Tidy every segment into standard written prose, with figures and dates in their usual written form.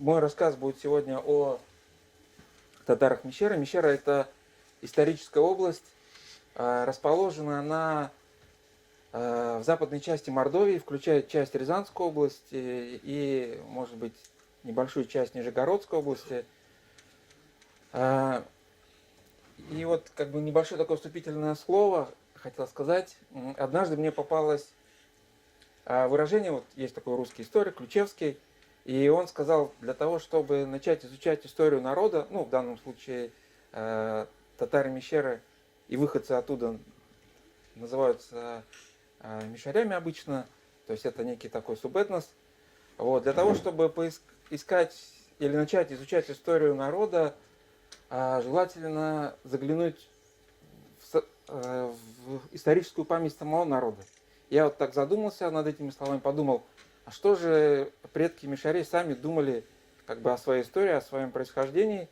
Мой рассказ будет сегодня о татарах Мещеры. Мещера – это историческая область, расположена она в западной части Мордовии, включает часть Рязанской области и, может быть, небольшую часть Нижегородской области. И вот как бы небольшое такое вступительное слово хотел сказать. Однажды мне попалось выражение, вот есть такой русский историк Ключевский, и он сказал, для того, чтобы начать изучать историю народа, ну, в данном случае татары-мещеры и выходцы оттуда называются мещерями обычно, то есть это некий такой субэтнос. Вот, для того, чтобы искать или начать изучать историю народа, желательно заглянуть в историческую память самого народа. Я вот так задумался над этими словами, подумал, а что же предки мещерей сами думали как бы о своей истории, о своем происхождении.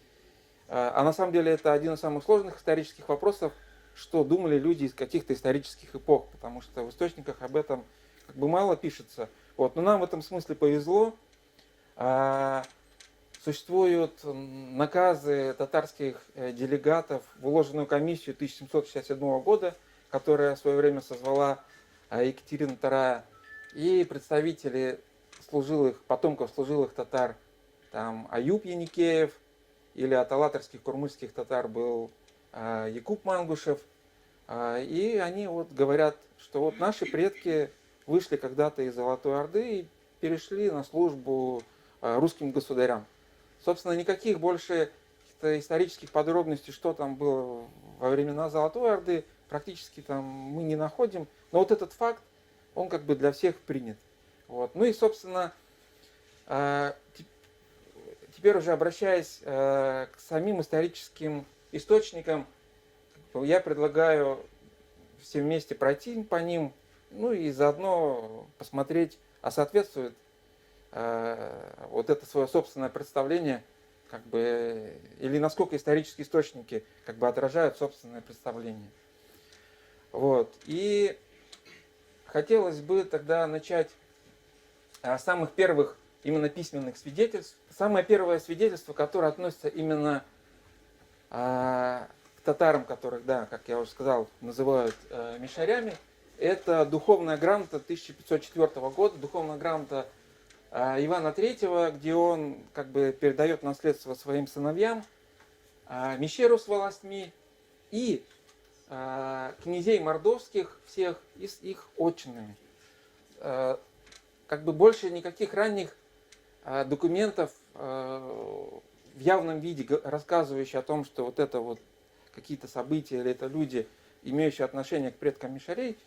А на самом деле это один из самых сложных исторических вопросов, что думали люди из каких-то исторических эпох, потому что в источниках об этом как бы мало пишется. Вот. Но нам в этом смысле повезло. Существуют наказы татарских делегатов в уложенную комиссию 1767 года, которая в свое время созвала Екатерина II, и представители потомков служилых татар, там Аюб Яникеев, или от алатырских курмышских татар был Якуб Мангушев, и они вот говорят, что вот наши предки вышли когда-то из Золотой Орды и перешли на службу русским государям. Собственно, никаких больше исторических подробностей, что там было во времена Золотой Орды, практически там мы не находим. Но вот этот факт, он как бы для всех принят. Вот. Ну и, собственно, теперь уже обращаясь к самим историческим источникам, я предлагаю все вместе пройти по ним, ну и заодно посмотреть, а соответствует вот это свое собственное представление, как бы, или насколько исторические источники как бы отражают собственное представление. Вот. И хотелось бы тогда начать с самых первых именно письменных свидетельств. Самое первое свидетельство, которое относится именно к татарам, которых, да, как я уже сказал, называют мещерями, это духовная грамота 1504 года, духовная грамота Ивана III, где он как бы передает наследство своим сыновьям, Мещеру с волостьми и князей мордовских всех и с их отчинами. Как бы больше никаких ранних документов в явном виде, рассказывающих о том, что вот это вот какие-то события или это люди, имеющие отношение к предкам мещерей,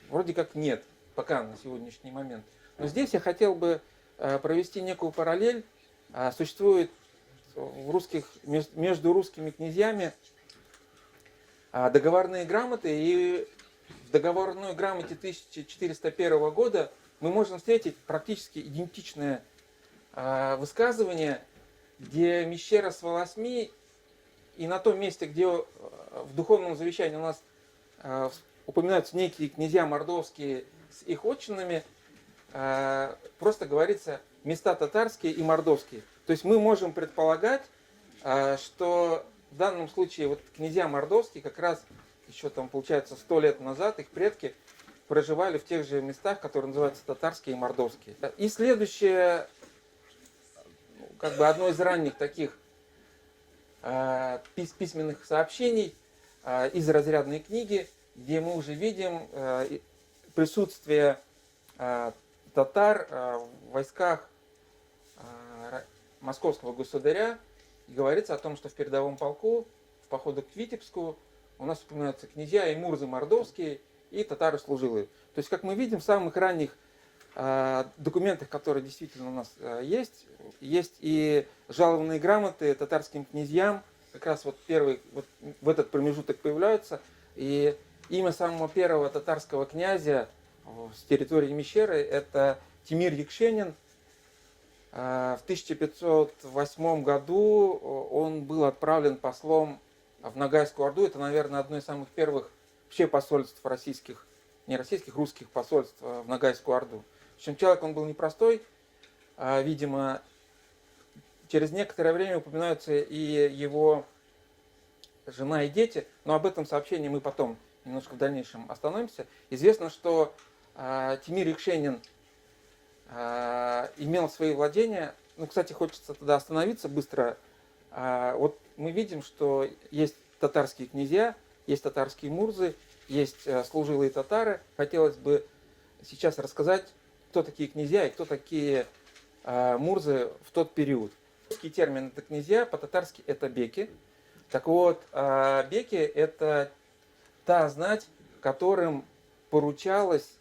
вроде как нет пока на сегодняшний момент. Но здесь я хотел бы провести некую параллель. Существует между русскими князьями договорные грамоты, и в договорной грамоте 1401 года мы можем встретить практически идентичное высказывание, где Мещера с волосьми, и на том месте, где в духовном завещании у нас упоминаются некие князья мордовские с их отчинами, просто говорится места татарские и мордовские. То есть мы можем предполагать, что в данном случае вот князья мордовские как раз еще там получается 100 лет назад их предки проживали в тех же местах, которые называются татарские и мордовские. И следующее, как бы одно из ранних таких письменных сообщений из разрядной книги, где мы уже видим присутствие татар в войсках московского государя. И говорится о том, что в передовом полку в походу к Витебску у нас упоминаются князья и мурзы мордовские и татары служилые. То есть, как мы видим, в самых ранних документах, которые действительно у нас есть и жалованные грамоты татарским князьям, как раз вот первый вот в этот промежуток появляются. И имя самого первого татарского князя с территории Мещеры – это Тимир Екшенин. В 1508 году он был отправлен послом в Ногайскую Орду. Это, наверное, одно из самых первых вообще посольств российских, не российских, русских посольств в Ногайскую Орду. В общем, человек он был непростой, видимо, через некоторое время упоминаются и его жена и дети, но об этом сообщении мы потом немножко в дальнейшем остановимся. Известно, что Тимир Юкшенин имел свои владения. Ну, кстати, хочется тогда остановиться быстро. Вот мы видим, что есть татарские князья, есть татарские мурзы, есть служилые татары. Хотелось бы сейчас рассказать, кто такие князья и кто такие мурзы в тот период. Русский термин это князья, по-татарски это беки. Так вот, беки это та знать, которым поручалось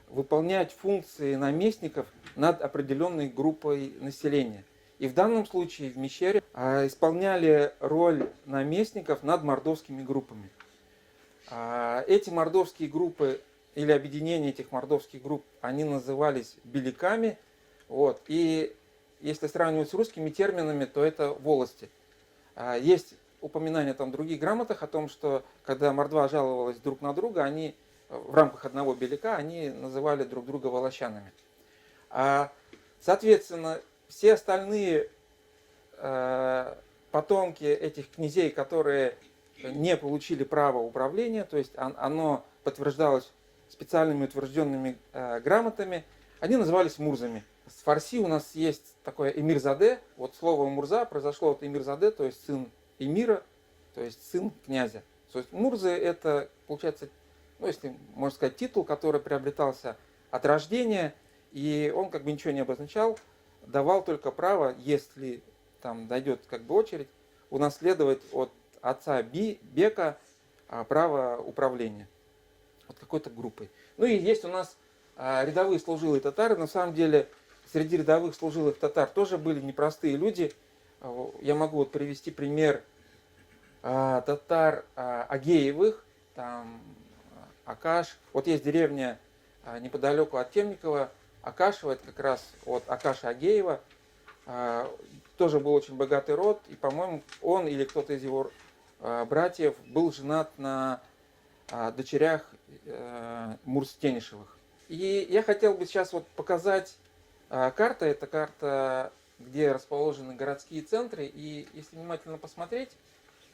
выполнять функции наместников над определенной группой населения. И в данном случае в Мещере исполняли роль наместников над мордовскими группами. Эти мордовские группы или объединение этих мордовских групп, они назывались беляками. Вот. И если сравнивать с русскими терминами, то это волости. Есть упоминания там в других грамотах о том, что когда мордва жаловалась друг на друга, они в рамках одного беляка они называли друг друга волощанами. Соответственно, все остальные потомки этих князей, которые не получили право управления, то есть оно подтверждалось специальными утвержденными грамотами, они назывались мурзами. В фарси у нас есть такое эмирзаде. Вот слово мурза произошло от эмирзаде, то есть сын эмира, то есть сын князя. То есть мурзы это, получается, ну, если можно сказать, титул, который приобретался от рождения, и он как бы ничего не обозначал, давал только право, если там дойдет как бы очередь, унаследовать от отца бека право управления вот какой-то группой. Ну и есть у нас рядовые служилые татары. На самом деле среди рядовых служилых татар тоже были непростые люди. Я могу вот привести пример татар Агеевых, там Акаш. Вот есть деревня неподалеку от Темникова, Акашево, это как раз от Акаша Агеева. Тоже был очень богатый род, и, по-моему, он или кто-то из его братьев был женат на дочерях Мурз-Тенишевых. И я хотел бы сейчас вот показать карту. Это карта, где расположены городские центры. И если внимательно посмотреть,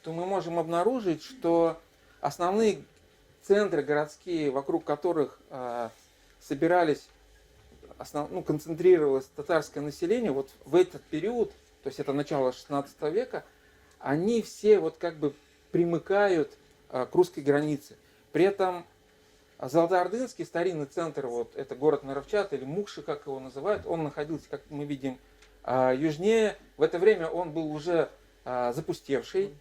то мы можем обнаружить, что основные центры городские, вокруг которых собирались, концентрировалось татарское население, вот в этот период, то есть это начало 16 века, они все вот как бы примыкают к русской границе. При этом Золотоордынский старинный центр, вот это город Наровчат или Мукши, как его называют, он находился, как мы видим, южнее. В это время он был уже запустевший.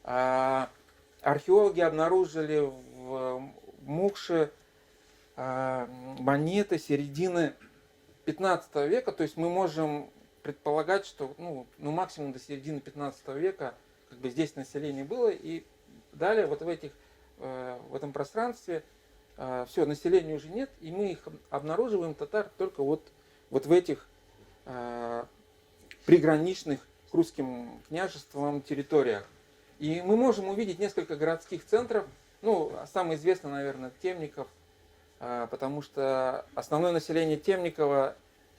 Археологи обнаружили в Мукше монеты середины 15 века, то есть мы можем предполагать, что максимум до середины 15 века как бы здесь население было, и далее вот в этом пространстве все, населения уже нет, и мы их обнаруживаем, татар, только вот в этих приграничных к русским княжествам территориях. И мы можем увидеть несколько городских центров, самый известный, наверное, Темников, потому что основное население Темникова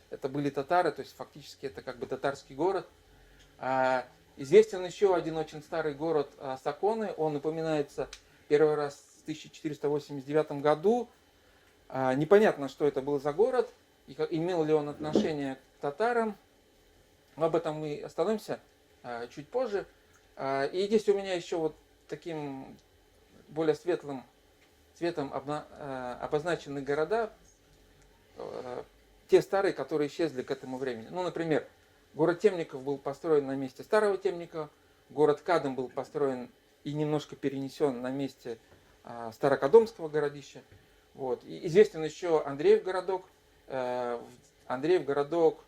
это были татары, то есть фактически это как бы татарский город. Известен еще один очень старый город Саконы, он упоминается первый раз в 1489 году. Непонятно, что это был за город, и имел ли он отношение к татарам. Но об этом мы остановимся чуть позже. И здесь у меня еще вот таким более светлым цветом обозначены города, те старые, которые исчезли к этому времени. Например, город Темников был построен на месте старого Темникова, город Кадым был построен и немножко перенесен на месте Старокадомского городища. Вот. И известен еще Андреев городок. Андреев городок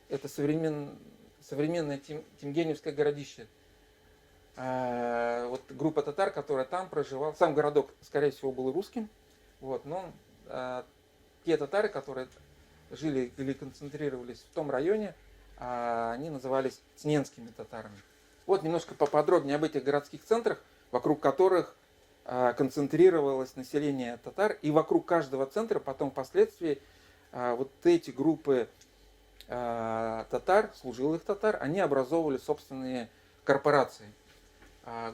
это современное Тимгеневское городище. Вот группа татар, которая там проживала, сам городок, скорее всего, был русским. Вот, но те татары, которые жили или концентрировались в том районе, они назывались цненскими татарами. Вот немножко поподробнее об этих городских центрах, вокруг которых концентрировалось население татар, и вокруг каждого центра потом впоследствии вот эти группы татар, служилых татар, они образовывали собственные корпорации.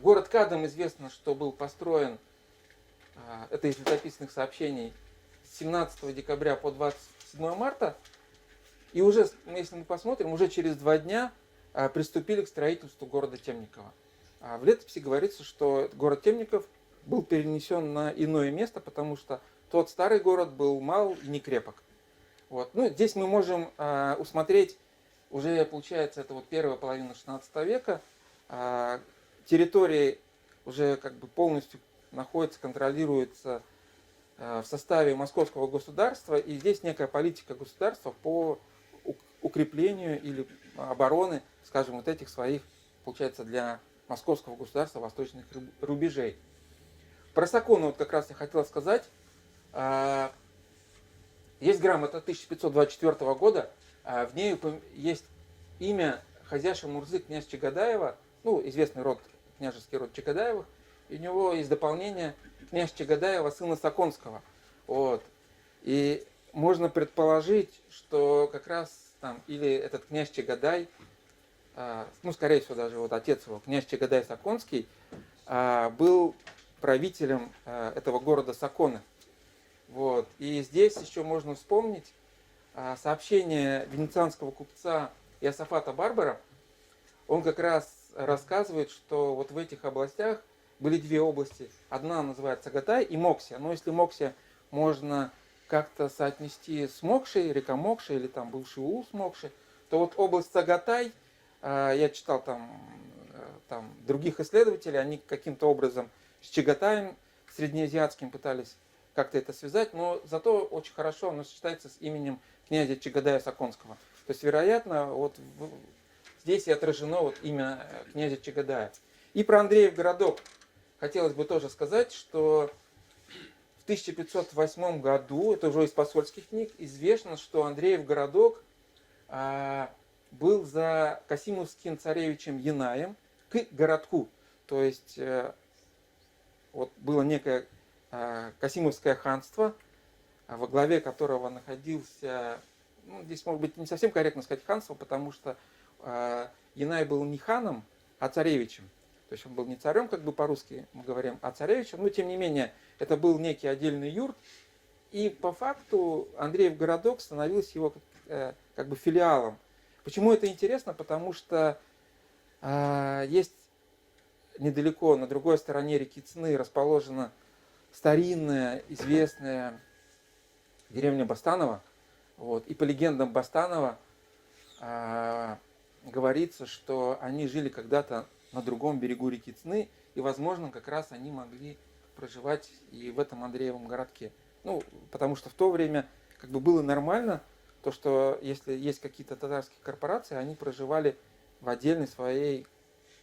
Город Кадым, известно, что был построен, это из летописных сообщений, с 17 декабря по 27 марта. И уже, если мы посмотрим, уже через 2 дня приступили к строительству города Темникова. В летописи говорится, что город Темников был перенесен на иное место, потому что тот старый город был мал и не крепок. Вот. Ну, здесь мы можем усмотреть, уже получается, это вот первая половина 16 века, территории уже как бы полностью находится, контролируется в составе московского государства, и здесь некая политика государства по укреплению или обороны, скажем, вот этих своих, получается, для московского государства восточных рубежей. Про Сакону вот как раз я хотел сказать. Есть грамота 1524 года, в ней есть имя Хазяша Мурзы, князь Чагадаева, ну, известный род, княжеский род Чагадаевых, и у него есть дополнение князь Чагадаева, сына Саконского. Вот. И можно предположить, что как раз там или этот князь Чагадай, ну, скорее всего, даже вот отец его, князь Чагадай Саконский, был правителем этого города Саконы. Вот. И здесь еще можно вспомнить сообщение венецианского купца Иосафата Барбара. Он как раз рассказывает, что вот в этих областях были 2 области. Одна называется Сагатай и Моксия. Но если Моксия можно как-то соотнести с Мокшей, река Мокша или там бывший улус Мокши, то вот область Сагатай, я читал там других исследователей, они каким-то образом с Чагатаем среднеазиатским пытались как-то это связать, но зато очень хорошо оно сочетается с именем князя Чагадая Саконского. То есть, вероятно, вот здесь и отражено вот имя князя Чагадая. И про Андреев городок хотелось бы тоже сказать, что в 1508 году, это уже из посольских книг, известно, что Андреев городок был за Касимовским царевичем Янаем к городку. То есть вот было некое Касимовское ханство, во главе которого находился, ну, здесь может быть не совсем корректно сказать ханство, потому что Янай был не ханом, а царевичем. То есть он был не царем, как бы по-русски мы говорим, а царевичем, но тем не менее это был некий отдельный юрт. И по факту Андреев городок становился его как бы филиалом. Почему это интересно? Потому что есть недалеко, на другой стороне реки Цны, расположена старинная, известная деревня Бастаново. Вот. И по легендам Бастанова говорится, что они жили когда-то на другом берегу реки Цны, и, возможно, как раз они могли проживать и в этом Андреевом городке. Ну, потому что в то время как бы было нормально то, что если есть какие-то татарские корпорации, они проживали в отдельной своей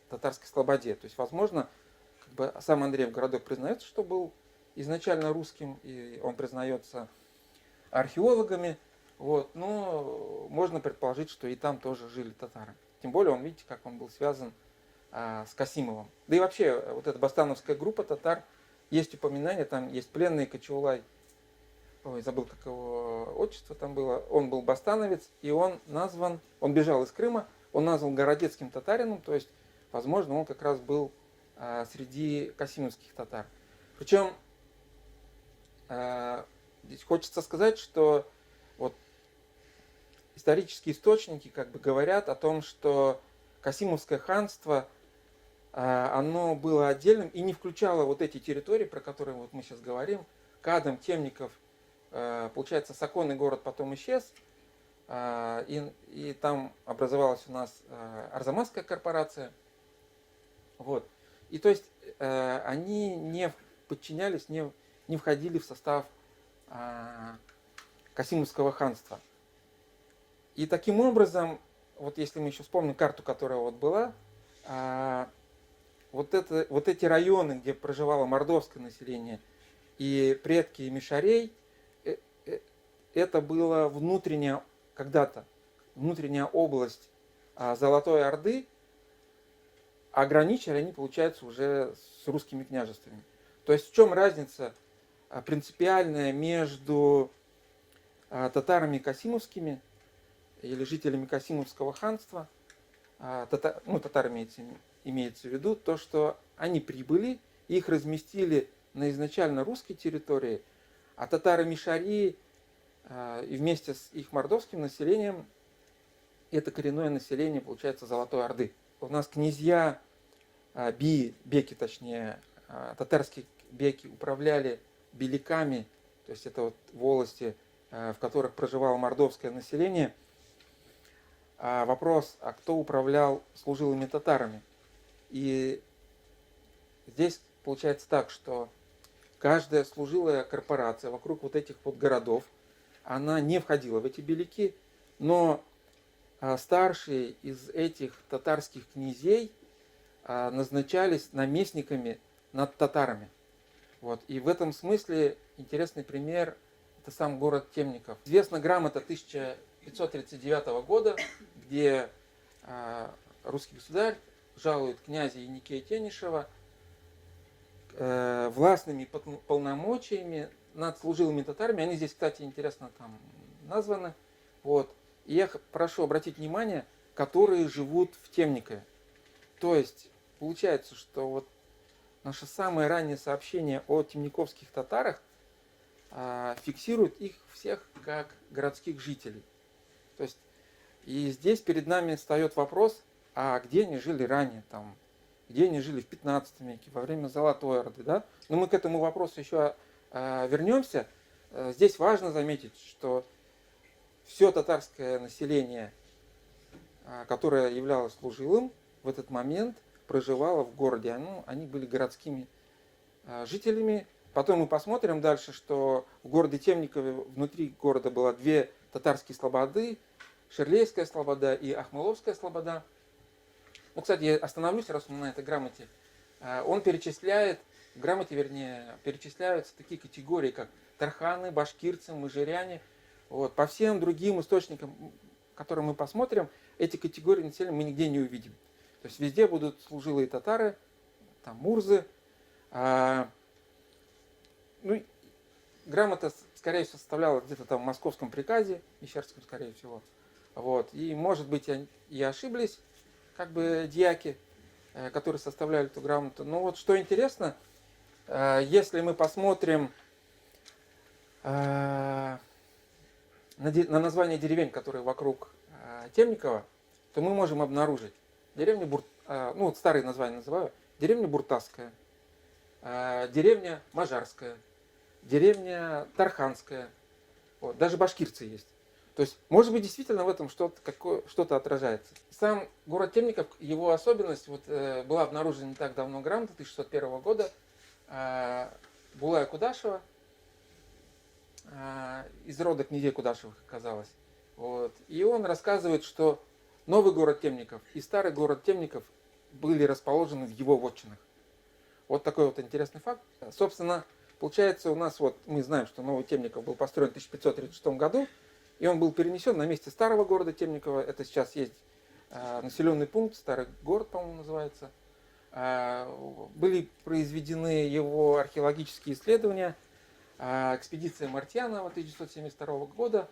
татарской слободе. То есть, возможно, как бы сам Андреев городок признается, что был изначально русским, и он признается археологами. Вот, но можно предположить, что и там тоже жили татары. Тем более, он, видите, как он был связан с Касимовым. Да и вообще, вот эта бастановская группа татар, есть упоминание, там есть пленный Качаулай, ой, забыл, как его отчество там было, он был бастановец, и он бежал из Крыма, он назван городецким татарином, то есть, возможно, он как раз был среди касимовских татар. Причем, здесь хочется сказать, что вот исторические источники как бы говорят о том, что Касимовское ханство, оно было отдельным и не включало вот эти территории, про которые вот мы сейчас говорим. Кадым, Темников, получается, Саконный город потом исчез, и там образовалась у нас Арзамасская корпорация. Вот. И то есть они не подчинялись, не входили в состав Касимовского ханства. И таким образом, вот если мы еще вспомним карту, которая вот была, вот эти районы, где проживало мордовское население и предки мишарей, это была когда-то внутренняя область Золотой Орды, а граничили они, получается, уже с русскими княжествами. То есть в чем разница принципиальная между татарами касимовскими или жителями Касимовского ханства, татар имеется в виду, то, что они прибыли, их разместили на изначально русской территории, а татары Мишари и вместе с их мордовским населением, это коренное население, получается, Золотой Орды. У нас князья беки, точнее, татарские беки управляли беляками, то есть это вот волости, в которых проживало мордовское население. Вопрос, а кто управлял служилыми татарами? И здесь получается так, что каждая служилая корпорация вокруг вот этих вот городов, она не входила в эти беляки, но старшие из этих татарских князей назначались наместниками над татарами. Вот. И в этом смысле интересный пример – это сам город Темников. Известна грамота 1539 года, где русский государь жалует князя Еникея Тенишева властными полномочиями над служилыми татарами. Они здесь, кстати, интересно там названы. Вот. И я прошу обратить внимание, которые живут в Темникове. То есть получается, что вот наше самое раннее сообщение о темниковских татарах фиксирует их всех как городских жителей. То есть и здесь перед нами встает вопрос, а где они жили ранее, там, где они жили в 15 веке, во время Золотой Орды. Да? Но мы к этому вопросу еще вернемся. Здесь важно заметить, что все татарское население, которое являлось служилым, в этот момент проживало в городе. Они были городскими жителями. Потом мы посмотрим дальше, что в городе Темникове внутри города было две татарские слободы, Шерлейская слобода и Ахмыловская слобода. Ну, кстати, я остановлюсь, раз мы на этой грамоте. Он перечисляет, в грамоте, вернее, перечисляются такие категории, как тарханы, башкирцы, мыжиряне. Вот. По всем другим источникам, которые мы посмотрим, эти категории населения мы нигде не увидим. То есть везде будут служилые татары, там мурзы. Грамота, скорее всего, составляла где-то там в московском приказе, Мещерском, скорее всего. Вот. И, может быть, и ошиблись, как бы, дьяки, которые составляли эту грамоту. Но вот что интересно, если мы посмотрим на название деревень, которые вокруг Темникова, то мы можем обнаружить деревню старые названия называю, деревня Буртасская, деревня Мажарская, деревня Тарханская, вот, даже башкирцы есть. То есть, может быть, действительно в этом что-то отражается. Сам город Темников, его особенность была обнаружена не так давно грамота 1601 года Булая Кудашева, из рода князей Кудашевых оказалось. Вот. И он рассказывает, что новый город Темников и старый город Темников были расположены в его вотчинах. Вот такой вот интересный факт. Собственно, получается, у нас мы знаем, что новый Темников был построен в 1536 году, и он был перенесен на месте старого города Темникова. Это сейчас есть населенный пункт, старый город, по-моему, называется. Были произведены его археологические исследования. Экспедиция Мартьянова 1972 года.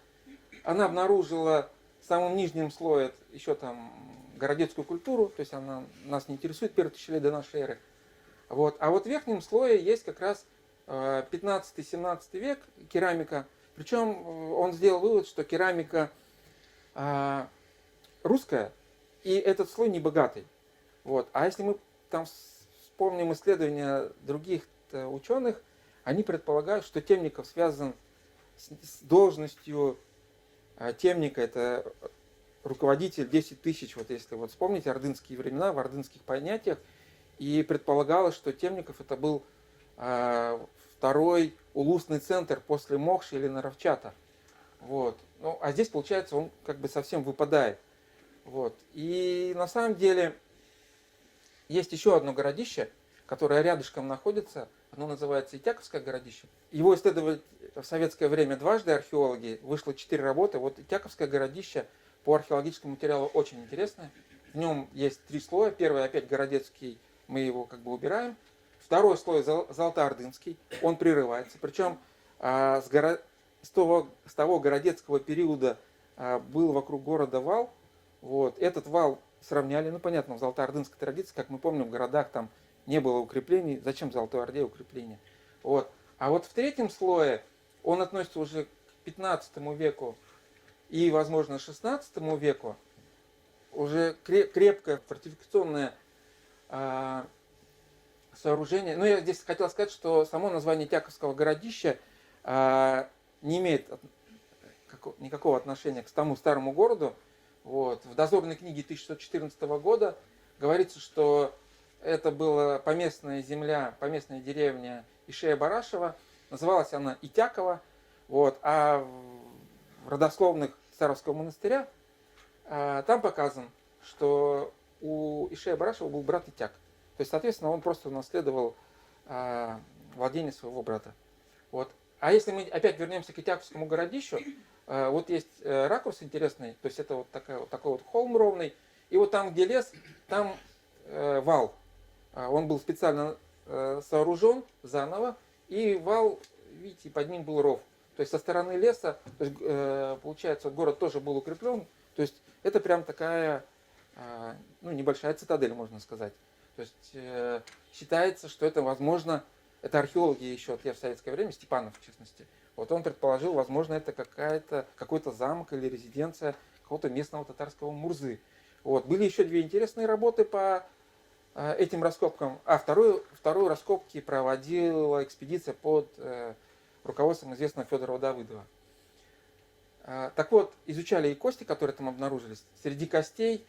Она обнаружила в самом нижнем слое еще там городецкую культуру, то есть она нас не интересует первые тысячи лет до нашей эры. Вот. А вот в верхнем слое есть как раз 15-17 век керамика. Причем он сделал вывод, что керамика русская, и этот слой не богатый. Вот. А если мы там вспомним исследования других ученых, они предполагают, что Темников связан с должностью темника, это руководитель 10 тысяч, вот если вот вспомнить ордынские времена, в ордынских понятиях, и предполагалось, что Темников это был второй улусный центр после Мохши или Наровчата. Вот. А здесь, получается, он как бы совсем выпадает. Вот. И на самом деле есть еще одно городище, которое рядышком находится, оно называется Итяковское городище. Его исследовали в советское время дважды археологи, вышло 4 работы. Вот Итяковское городище по археологическому материалу очень интересное. В нем есть 3 слоя. Первый опять городецкий, мы его как бы убираем. Второй слой золотоордынский, он прерывается. Причем с того городецкого периода был вокруг города вал. Вот. Этот вал сравняли, ну понятно, в золотоордынской традиции, как мы помним, в городах там не было укреплений. Зачем Золотой Орде укрепления? Вот. А вот в третьем слое он относится уже к 15 веку и, возможно, 16 веку. Уже крепкое фортификационное сооружение. Ну, я здесь хотел сказать, что само название Тяковского городища не имеет никакого отношения к тому старому городу. Вот. В дозорной книге 1614 года говорится, что это была поместная земля, поместная деревня Ишея-Барашева. Называлась она Итяково. Вот. А в родословных Царовского монастыря там показано, что у Ишея-Барашева был брат Итяк. То есть, соответственно, он просто унаследовал владение своего брата. Вот. А если мы опять вернемся к Итяковскому городищу, вот есть ракурс интересный, то есть это вот такой вот холм ровный, и вот там, где лес, там вал. Он был специально сооружен заново, и вал, видите, под ним был ров. То есть со стороны леса, то есть, получается, город тоже был укреплен. То есть это прям такая, ну, небольшая цитадель, можно сказать. То есть считается, что это возможно, это археологи еще в советское время, Степанов в частности, вот он предположил, возможно, это какой-то замок или резиденция какого-то местного татарского мурзы. Вот. Были еще две интересные работы по этим раскопкам. А вторую раскопки проводила экспедиция под руководством известного Федора Давыдова. Так вот, изучали и кости, которые там обнаружились. Среди костей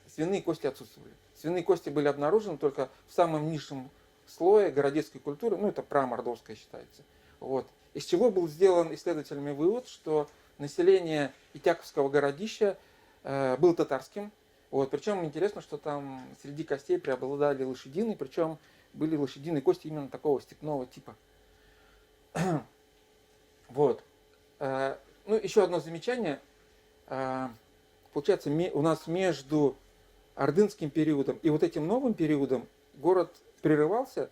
свиные кости отсутствовали. Свиные кости были обнаружены только в самом низшем слое городецкой культуры, ну это прамордовская считается. Вот. Из чего был сделан исследователями вывод, что население Итяковского городища было татарским. Вот. Причем интересно, что там среди костей преобладали лошадиные, причем были лошадиные кости именно такого степного типа. Вот. Ну, еще одно замечание. Получается, у нас между ордынским периодом и вот этим новым периодом город прерывался,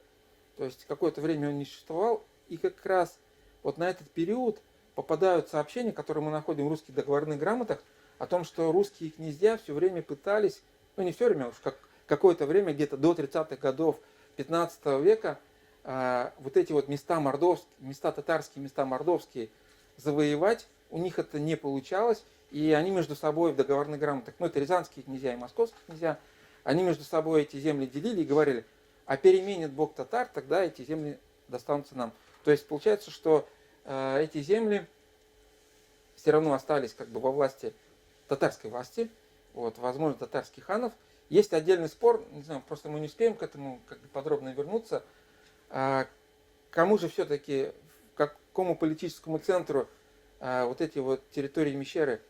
то есть какое-то время он не существовал, и как раз вот на этот период попадают сообщения, которые мы находим в русских договорных грамотах, о том, что русские князья все время пытались, ну не все время, а уж какое-то время, где-то до 30-х годов 15 века, вот эти вот места мордовские, места татарские, места мордовские завоевать, у них это не получалось, и они между собой в договорных грамотах, ну это рязанские князья и московские князья, они между собой эти земли делили и говорили, а переменит Бог татар, тогда эти земли достанутся нам. То есть получается, что эти земли все равно остались как бы во власти татарской власти, вот, возможно, татарских ханов. Есть отдельный спор, не знаю, просто мы не успеем к этому как бы подробно вернуться, кому же все-таки, к какому политическому центру вот эти вот территории Мещеры,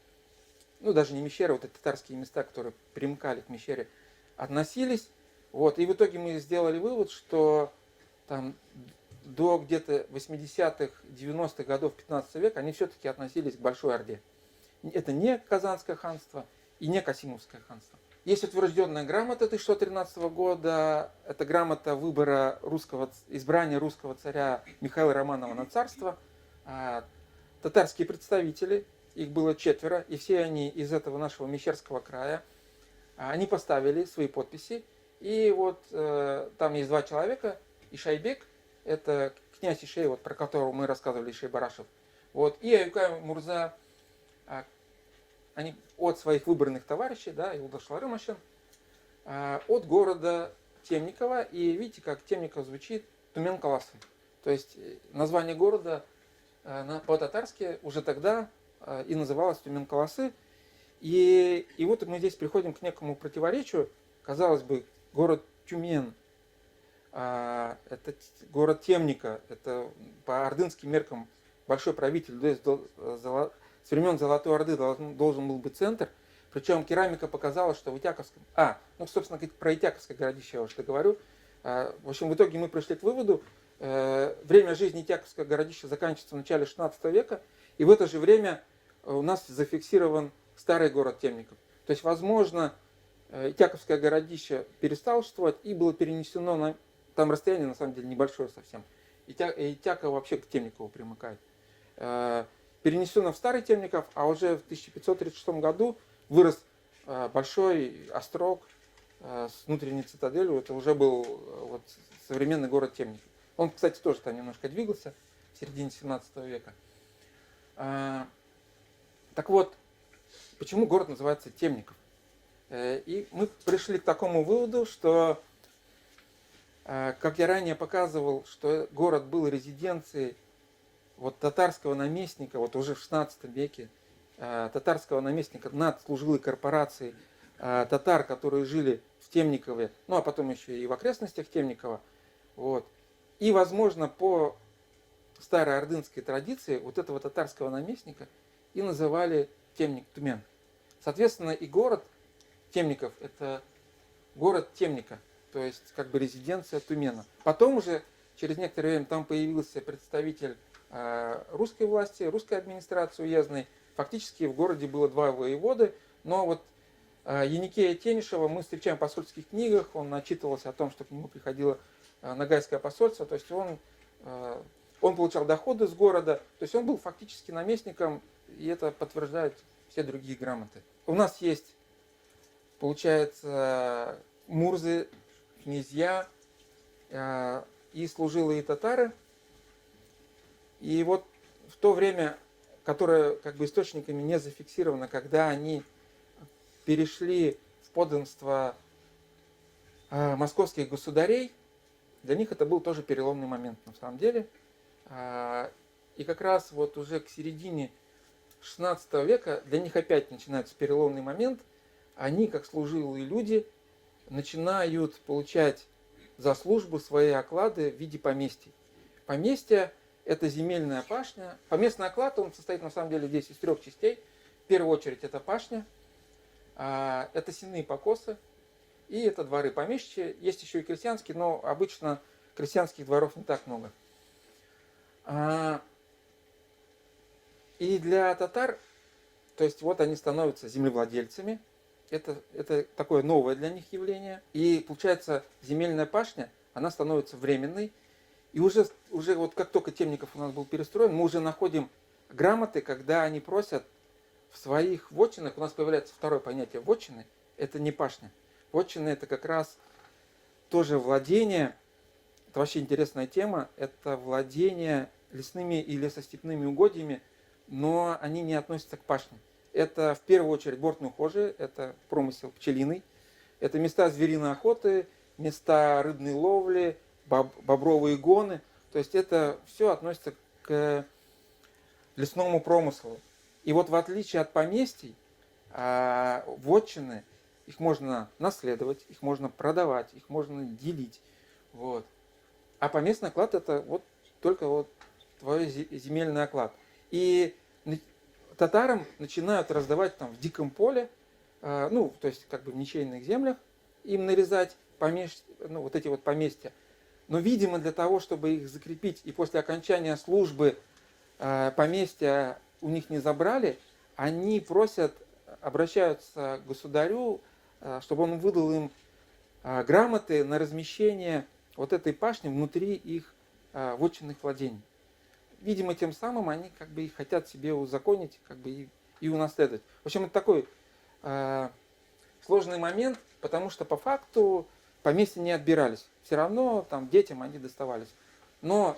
ну даже не Мещеры, вот эти татарские места, которые примыкали к Мещере, относились. Вот, и в итоге мы сделали вывод, что там до где-то 80-х, 90-х годов 15 века они все-таки относились к Большой Орде. Это не Казанское ханство и не Касимовское ханство. Есть утвержденная грамота 1613 года, это грамота выбора избрания русского царя Михаила Романова на царство. Татарские представители, их было 4, и все они из этого нашего Мещерского края, они поставили свои подписи. И вот там есть 2 человека, Ишайбек, это князь Ишей, вот, про которого мы рассказывали, Ишей Барашев, вот, и Аюкай Мурза, они от своих выбранных товарищей, да, Юлдаш Ларымашин, от города Темникова, и видите, как Темников звучит, Тумен-Каласы. То есть название города по-татарски уже тогда и называлось Тумен-Каласы. И вот мы здесь приходим к некому противоречию. Казалось бы, город Тюмен, это город Темника, это по ордынским меркам большой правитель, с времен Золотой Орды должен был быть центр. Причем керамика показала, что в Итяковском... ну, собственно, про Итяковское городище я уже говорю. В общем, в итоге мы пришли к выводу, время жизни Итяковского городища заканчивается в начале 16 века, и в это же время у нас зафиксирован старый город Темников. То есть, возможно, Итяковское городище перестало существовать и было перенесено там расстояние, на самом деле, небольшое совсем. Итяково вообще к Темникову примыкает. перенесено в Старый Темников, а уже в 1536 году вырос большой острог с внутренней цитаделью. Это уже был вот современный город Темников. Он, кстати, тоже там немножко двигался в середине 17 века. Так вот, почему город называется Темников? И мы пришли к такому выводу, что, как я ранее показывал, что город был резиденцией вот татарского наместника, вот уже в 16 веке, татарского наместника над служилой корпорацией татар, которые жили в Темникове, ну а потом еще и в окрестностях Темникова. Вот. И, возможно, по старой ордынской традиции вот этого татарского наместника и называли Темник-Тумен. Соответственно, и город Темников – это город Темника, то есть как бы резиденция Тумена. Потом уже через некоторое время там появился представитель русской власти, русской администрации уездной. Фактически в городе было два воеводы, но вот Еникея Тенишева мы встречаем в посольских книгах, он начитывался о том, что к нему приходило Ногайское посольство, то есть он получал доходы с города, то есть он был фактически наместником, и это подтверждают все другие грамоты. У нас есть, получается, мурзы, князья и служилые татары. И вот в то время, которое как бы источниками не зафиксировано, когда они перешли в подданство московских государей, для них это был тоже переломный момент на самом деле. И как раз вот уже к середине 16 века для них опять начинается переломный момент. Они, как служилые люди, начинают получать за службу свои оклады в виде поместий. Поместья – это земельная пашня. Поместный оклад, он состоит на самом деле здесь из 3 частей. В первую очередь это пашня, это сенные покосы и это дворы помещичья. Есть еще и крестьянские, но обычно крестьянских дворов не так много. И для татар, то есть вот они становятся землевладельцами. Это такое новое для них явление. И получается, земельная пашня, она становится временной. И уже вот как только Темников у нас был перестроен, мы уже находим грамоты, когда они просят в своих вотчинах, у нас появляется второе понятие вотчины, это не пашня. Вотчины это как раз тоже владение, это вообще интересная тема, это владение лесными и лесостепными угодьями, но они не относятся к пашне. Это в первую очередь бортные ухожие, это промысел пчелиный, это места звериной охоты, места рыбной ловли, бобровые гоны. То есть это все относится к лесному промыслу. И вот в отличие от поместий, вотчины, их можно наследовать, их можно продавать, их можно делить. Вот. А поместный оклад это вот только вот твой земельный оклад. И татарам начинают раздавать там в диком поле, ну, то есть как бы в ничейных землях, им нарезать вот эти вот поместья. Но, видимо, для того, чтобы их закрепить и после окончания службы поместья у них не забрали, они просят, обращаются к государю, чтобы он выдал им грамоты на размещение вот этой пашни внутри их вотчинных владений. Видимо, тем самым они как бы и хотят себе узаконить, как бы и унаследовать. В общем, это такой сложный момент, потому что по факту поместья не отбирались. Все равно там детям они доставались. Но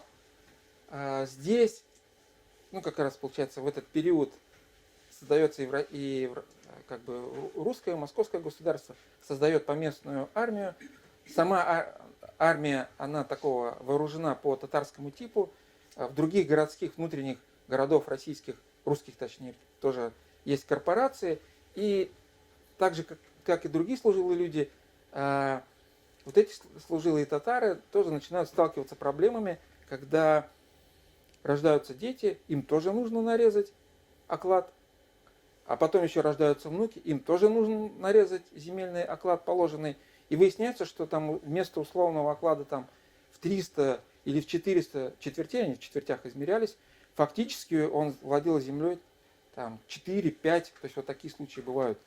здесь, ну как раз получается в этот период создается как бы русское, московское государство, создает поместную армию. Сама армия, она такого вооружена по татарскому типу. В других городских, внутренних городов российских, русских точнее, тоже есть корпорации. И так же, как и другие служилые люди, вот эти служилые татары тоже начинают сталкиваться с проблемами, когда рождаются дети, им тоже нужно нарезать оклад, а потом еще рождаются внуки, им тоже нужно нарезать земельный оклад положенный. И выясняется, что там вместо условного оклада там в 300 или в 400 четвертей, они в четвертях измерялись, фактически он владел землей там 4-5, то есть вот такие случаи бывают,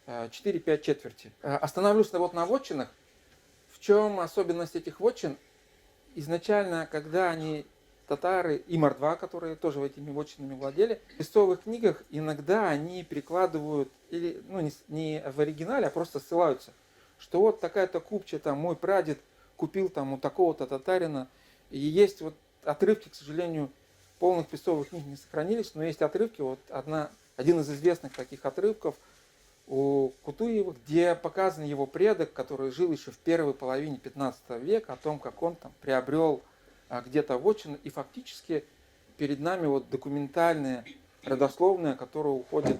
4-5 четверти. Остановлюсь вот на вотчинах. В чем особенность этих вотчин? Изначально, когда татары и мордва, которые тоже этими вотчинами владели. В песцовых книгах иногда они перекладывают, или, ну, не в оригинале, а просто ссылаются, что вот такая-то купча, там, мой прадед купил там у такого-то татарина. И есть вот отрывки, к сожалению, полных песцовых книг не сохранились, но есть отрывки, вот один из известных таких отрывков у Кутуева, где показан его предок, который жил еще в первой половине 15 века, о том, как он там приобрел где-то вотчину, и фактически перед нами вот документальная родословная, которая уходит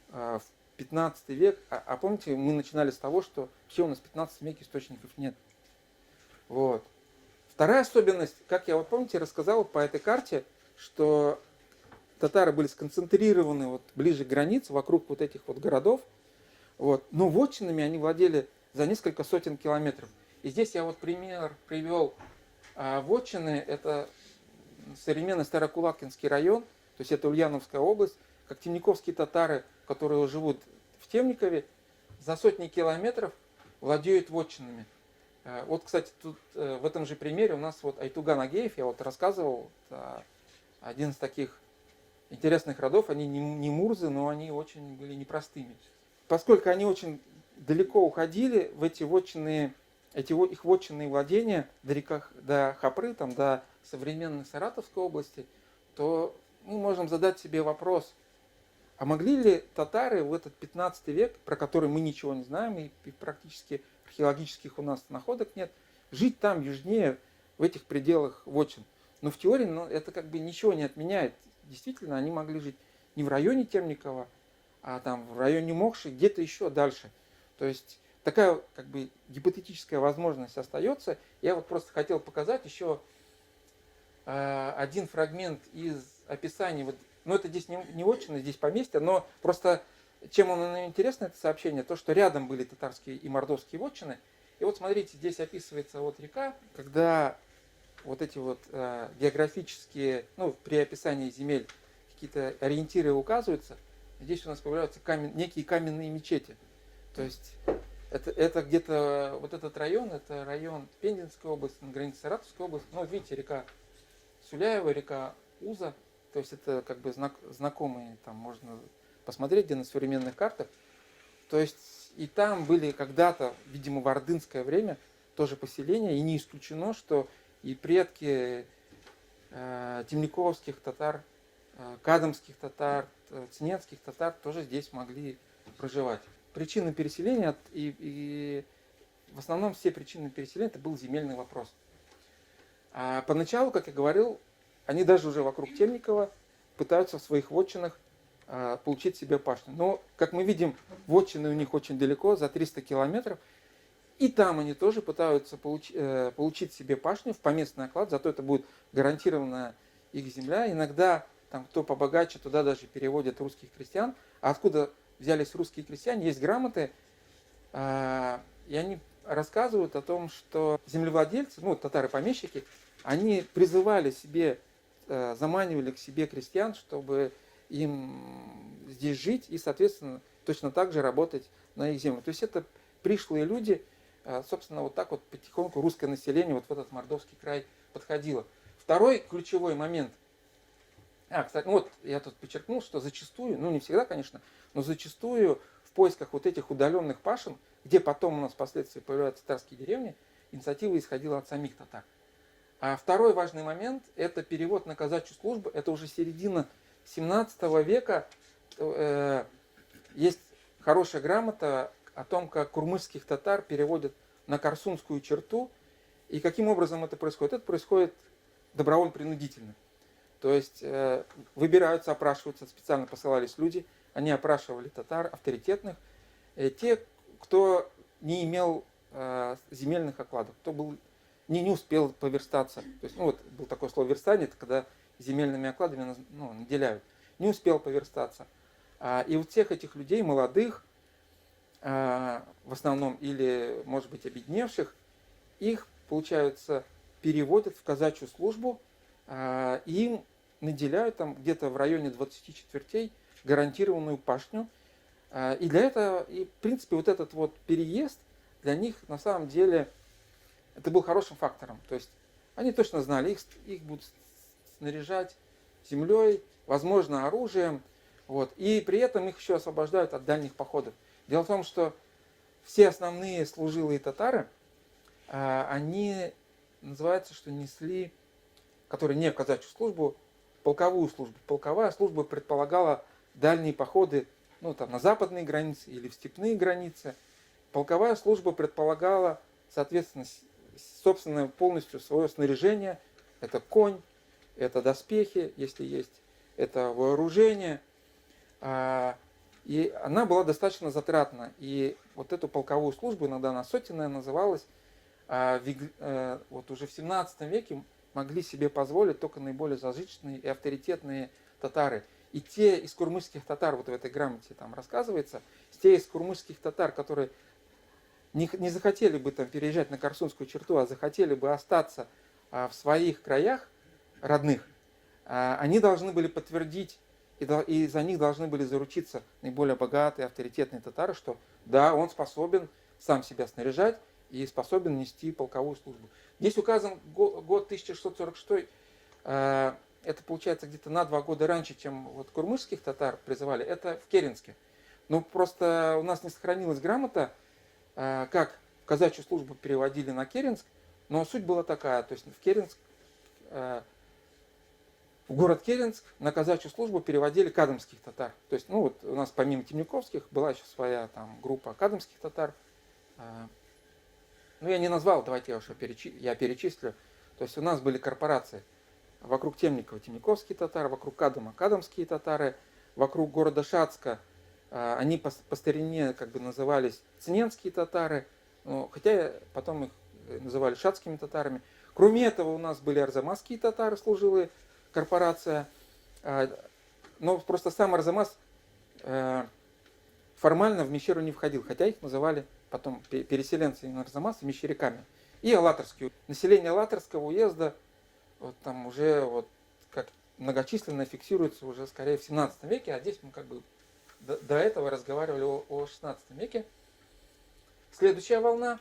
в 15 век. А помните, мы начинали с того, что вообще у нас в 15 веке источников нет. Вот. Вторая особенность, как я, вот помните, рассказал по этой карте, что татары были сконцентрированы вот ближе к границе, вокруг вот этих вот городов. Вот. Но вотчинами они владели за несколько сотен километров. И здесь я вот пример привел вотчины. Это современный Старокулакинский район, то есть это Ульяновская область, как темниковские татары, которые живут в Темникове, за сотни километров владеют вотчинами. Вот, кстати, тут в этом же примере у нас вот Айтуган Агеев, я вот рассказывал, один из таких интересных родов, они не мурзы, но они очень были непростыми. Поскольку они очень далеко уходили в эти вотчинные, их вотчинные владения до Хапры, там, до современной Саратовской области, то мы можем задать себе вопрос, а могли ли татары в этот 15 век, про который мы ничего не знаем, и практически археологических у нас находок нет, жить там южнее, в этих пределах вотчин? Но в теории это как бы ничего не отменяет. Действительно, они могли жить не в районе Темникова, а там в районе Мокши, где-то еще дальше. То есть такая как бы гипотетическая возможность остается. Я вот просто хотел показать еще один фрагмент из описания. Вот, ну это здесь не вотчина, здесь поместье, но просто чем оно интересно, это сообщение, то, что рядом были татарские и мордовские вотчины. И вот смотрите, здесь описывается вот река, когда вот эти вот географические, ну, при описании земель какие-то ориентиры указываются, здесь у нас появляются некие каменные мечети. То есть это где-то, вот этот район, это район Пензенской области, на границе Саратовской области. Ну, вот видите, река Суляева, река Уза, то есть это как бы знакомые, там можно посмотреть, где на современных картах. То есть и там были когда-то, видимо, в ордынское время тоже поселения, и не исключено, что и предки темниковских татар, кадамских татар, цненских татар тоже здесь могли проживать. Причины переселения, и в основном все причины переселения, это был земельный вопрос. А поначалу, как я говорил, они даже уже вокруг Темникова пытаются в своих вотчинах получить себе пашню. Но, как мы видим, вотчины у них очень далеко, за 300 километров. И там они тоже пытаются получить себе пашню в поместный оклад, зато это будет гарантированная их земля. Иногда там кто побогаче, туда даже переводят русских крестьян. А откуда взялись русские крестьяне? Есть грамоты, и они рассказывают о том, что землевладельцы, ну, татары-помещики, они призывали себе, заманивали к себе крестьян, чтобы им здесь жить и, соответственно, точно так же работать на их землю. То есть это пришлые люди, собственно, вот так вот потихоньку русское население вот в этот Мордовский край подходило. Второй ключевой момент. Кстати, ну вот я тут подчеркнул, что зачастую, ну не всегда, конечно, но зачастую в поисках вот этих удаленных пашин, где потом у нас впоследствии появляются татарские деревни, инициатива исходила от самих татар. А второй важный момент – это перевод на казачью службу. Это уже середина 17 века. Есть хорошая грамота о том, как курмышских татар переводят на Корсунскую черту. И каким образом это происходит? Это происходит добровольно-принудительно. То есть выбираются, опрашиваются, специально посылались люди, они опрашивали татар авторитетных, те, кто не имел земельных окладов, кто был, не успел поверстаться. То есть, ну вот был такое слово верстание, это когда земельными окладами наделяют. Не успел поверстаться. И у всех этих людей, молодых, в основном, или, может быть, обедневших, их, получается, переводят в казачью службу, и им наделяют там где-то в районе 20 четвертей гарантированную пашню. И для этого, и в принципе, вот этот вот переезд для них на самом деле это был хорошим фактором. То есть они точно знали, их будут снаряжать землей, возможно, оружием. Вот. И при этом их еще освобождают от дальних походов. Дело в том, что все основные служилые татары, они называются, что несли, которые не в казачью службу, полковую службу. Полковая служба предполагала дальние походы, ну, там, на западные границы или в степные границы. Полковая служба предполагала, соответственно, собственное полностью свое снаряжение. Это конь, это доспехи, если есть, это вооружение. И она была достаточно затратна. И вот эту полковую службу, иногда она сотенная называлась, вот уже в 17 веке могли себе позволить только наиболее зажиточные и авторитетные татары. И те из курмышских татар, вот в этой грамоте там рассказывается, те из курмышских татар, которые не захотели бы там переезжать на Корсунскую черту, а захотели бы остаться в своих краях родных, они должны были подтвердить, и за них должны были заручиться наиболее богатые, авторитетные татары, что да, он способен сам себя снаряжать и способен нести полковую службу. Здесь указан год 1646, это получается где-то на 2 года раньше, чем вот курмышских татар призывали, это в Керенске. Ну, просто у нас не сохранилась грамота, как казачью службу переводили на Керенск, но суть была такая, то есть в Керенск, в город Керенск на казачью службу переводили кадымских татар. То есть, ну вот у нас помимо темниковских была еще своя там группа кадымских татар. Ну, я не назвал, давайте я перечислю. То есть у нас были корпорации вокруг Темникова темниковские татары, вокруг Кадыма кадымские татары, вокруг города Шацка они по старине как бы назывались цненские татары, хотя потом их называли шацкими татарами. Кроме этого у нас были арзамасские татары, служилые корпорация, но просто сам Арзамас формально в Мещеру не входил, хотя их называли потом переселенцами Арзамаса мещеряками. И Алатырский. Население Алатырского уезда вот там уже вот как многочисленно фиксируется уже скорее в 17 веке, а здесь мы как бы до этого разговаривали о 16 веке. Следующая волна,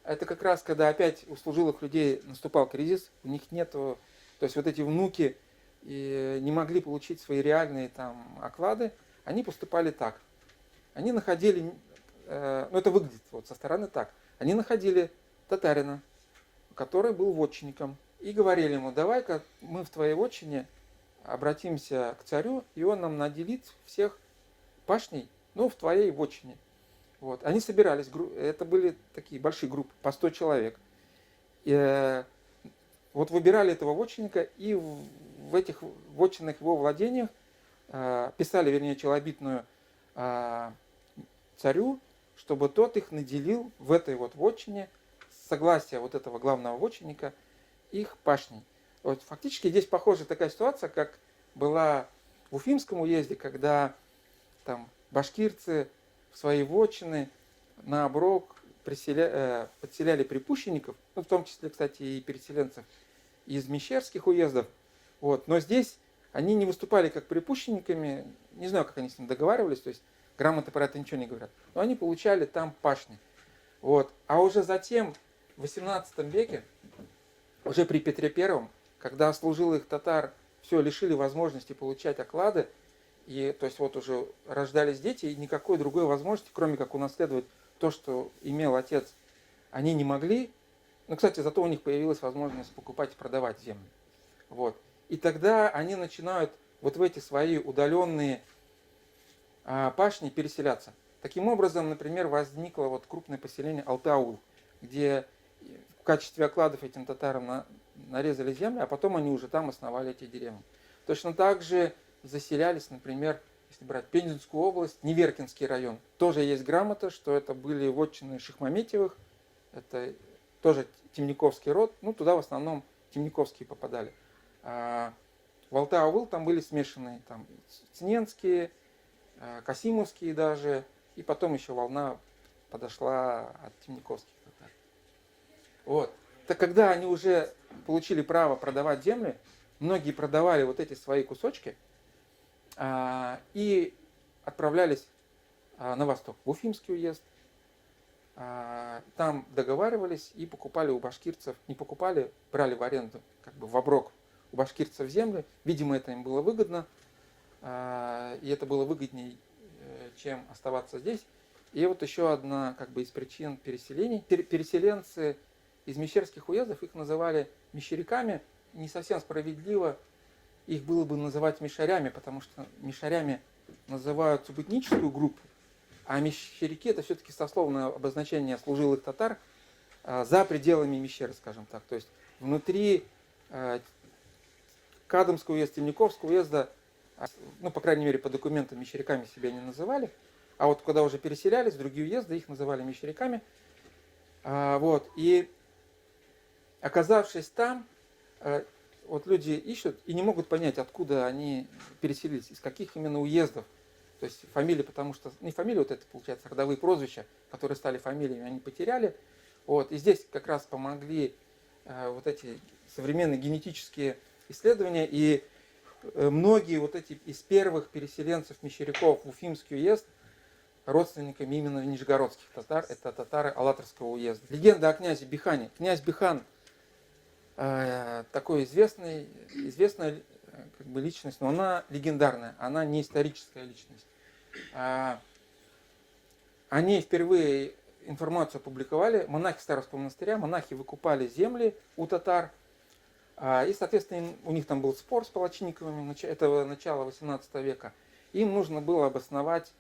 это как раз когда опять у служилых людей наступал кризис, у них нету, то есть вот эти внуки и не могли получить свои реальные там оклады, они поступали так. Они находили, ну это выглядит вот со стороны так, они находили татарина, который был вотчинником, и говорили ему: давай-ка мы в твоей вотчине обратимся к царю, и он нам наделит всех пашней, ну, в твоей вотчине. Вот. Они собирались, это были такие большие группы, по 100 человек. И, вот выбирали этого вотчинника, и в этих вотчинных его владениях писали, вернее, челобитную царю, чтобы тот их наделил в этой вот вотчине, с согласия вот этого главного вотчинника, их пашней. Вот фактически здесь похожа такая ситуация, как была в Уфимском уезде, когда башкирцы в свои вотчины на оброк подселяли припущенников, ну, в том числе, кстати, и переселенцев из мещерских уездов. Вот. Но здесь они не выступали как припущенниками, не знаю, как они с ним договаривались, то есть грамоты про это ничего не говорят, но они получали там пашни. Вот. А уже затем, в 18 веке, уже при Петре Первом, когда служилых татар все лишили возможности получать оклады, и то есть вот уже рождались дети, и никакой другой возможности, кроме как унаследовать то, что имел отец, они не могли. Ну, кстати, зато у них появилась возможность покупать и продавать землю. Вот. И тогда они начинают вот в эти свои удаленные пашни переселяться. Таким образом, например, возникло вот крупное поселение Алты-Аул, где в качестве окладов этим татарам нарезали землю, а потом они уже там основали эти деревни. Точно так же заселялись, например, если брать Пензенскую область, Неверкинский район. Тоже есть грамота, что это были вотчины Шихмаметьевых, это тоже темниковский род, ну туда в основном темниковские попадали. А в Алты-Аул там были смешанные, там цненские, касимовские даже, и потом еще волна подошла от темниковских татар. Вот. Так когда они уже получили право продавать земли, многие продавали вот эти свои кусочки и отправлялись на восток, в Уфимский уезд. Там договаривались и покупали у башкирцев, не покупали, брали в аренду, как бы в оброк у башкирцев земли. Видимо, это им было выгодно, и это было выгоднее, чем оставаться здесь. И вот еще одна как бы из причин переселений. Переселенцы из мещерских уездов, их называли мещеряками. Не совсем справедливо их было бы называть мещерями, потому что мещерями называют субэтническую группу, а мещеряки это все-таки сословное обозначение служилых татар за пределами Мещеры, скажем так. То есть внутри Кадымского уезда, Темниковского уезда, ну, по крайней мере, по документам мещеряками себя не называли. А вот когда уже переселялись в другие уезды, их называли мещеряками. Вот. И оказавшись там, вот люди ищут и не могут понять, откуда они переселились, из каких именно уездов. То есть фамилии, потому что, не фамилии, вот это получается, родовые прозвища, которые стали фамилиями, они потеряли. Вот. И здесь как раз помогли вот эти современные генетические исследования. И многие вот эти из первых переселенцев мещеряков в Уфимский уезд родственниками именно нижегородских татар, это татары Алатырского уезда. Легенда о князе Бихане. Князь Бихан такой известная как бы личность, но она легендарная, она не историческая личность. О ней впервые информацию опубликовали монахи Старовского монастыря. Монахи выкупали земли у татар, и, соответственно, у них там был спор с палачниковыми, этого начала 18 века. Им нужно было обосновать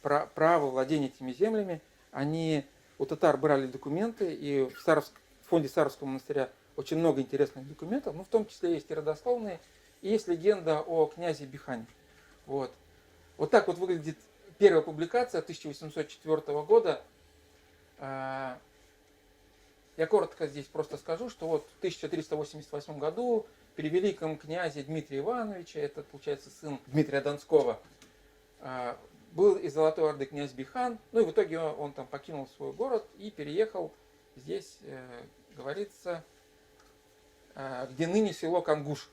право владения этими землями. Они у татар брали документы, и в фонде Старовского монастыря очень много интересных документов, но в том числе есть и родословные, и есть легенда о князе Бихане. Вот. Вот так вот выглядит первая публикация 1804 года. Я коротко здесь просто скажу, что вот в 1388 году при великом князе Дмитрия Ивановича, это получается сын Дмитрия Донского, был из Золотой Орды князь Бихан, ну и в итоге он там покинул свой город и переехал здесь, говорится, где ныне село Кангуш.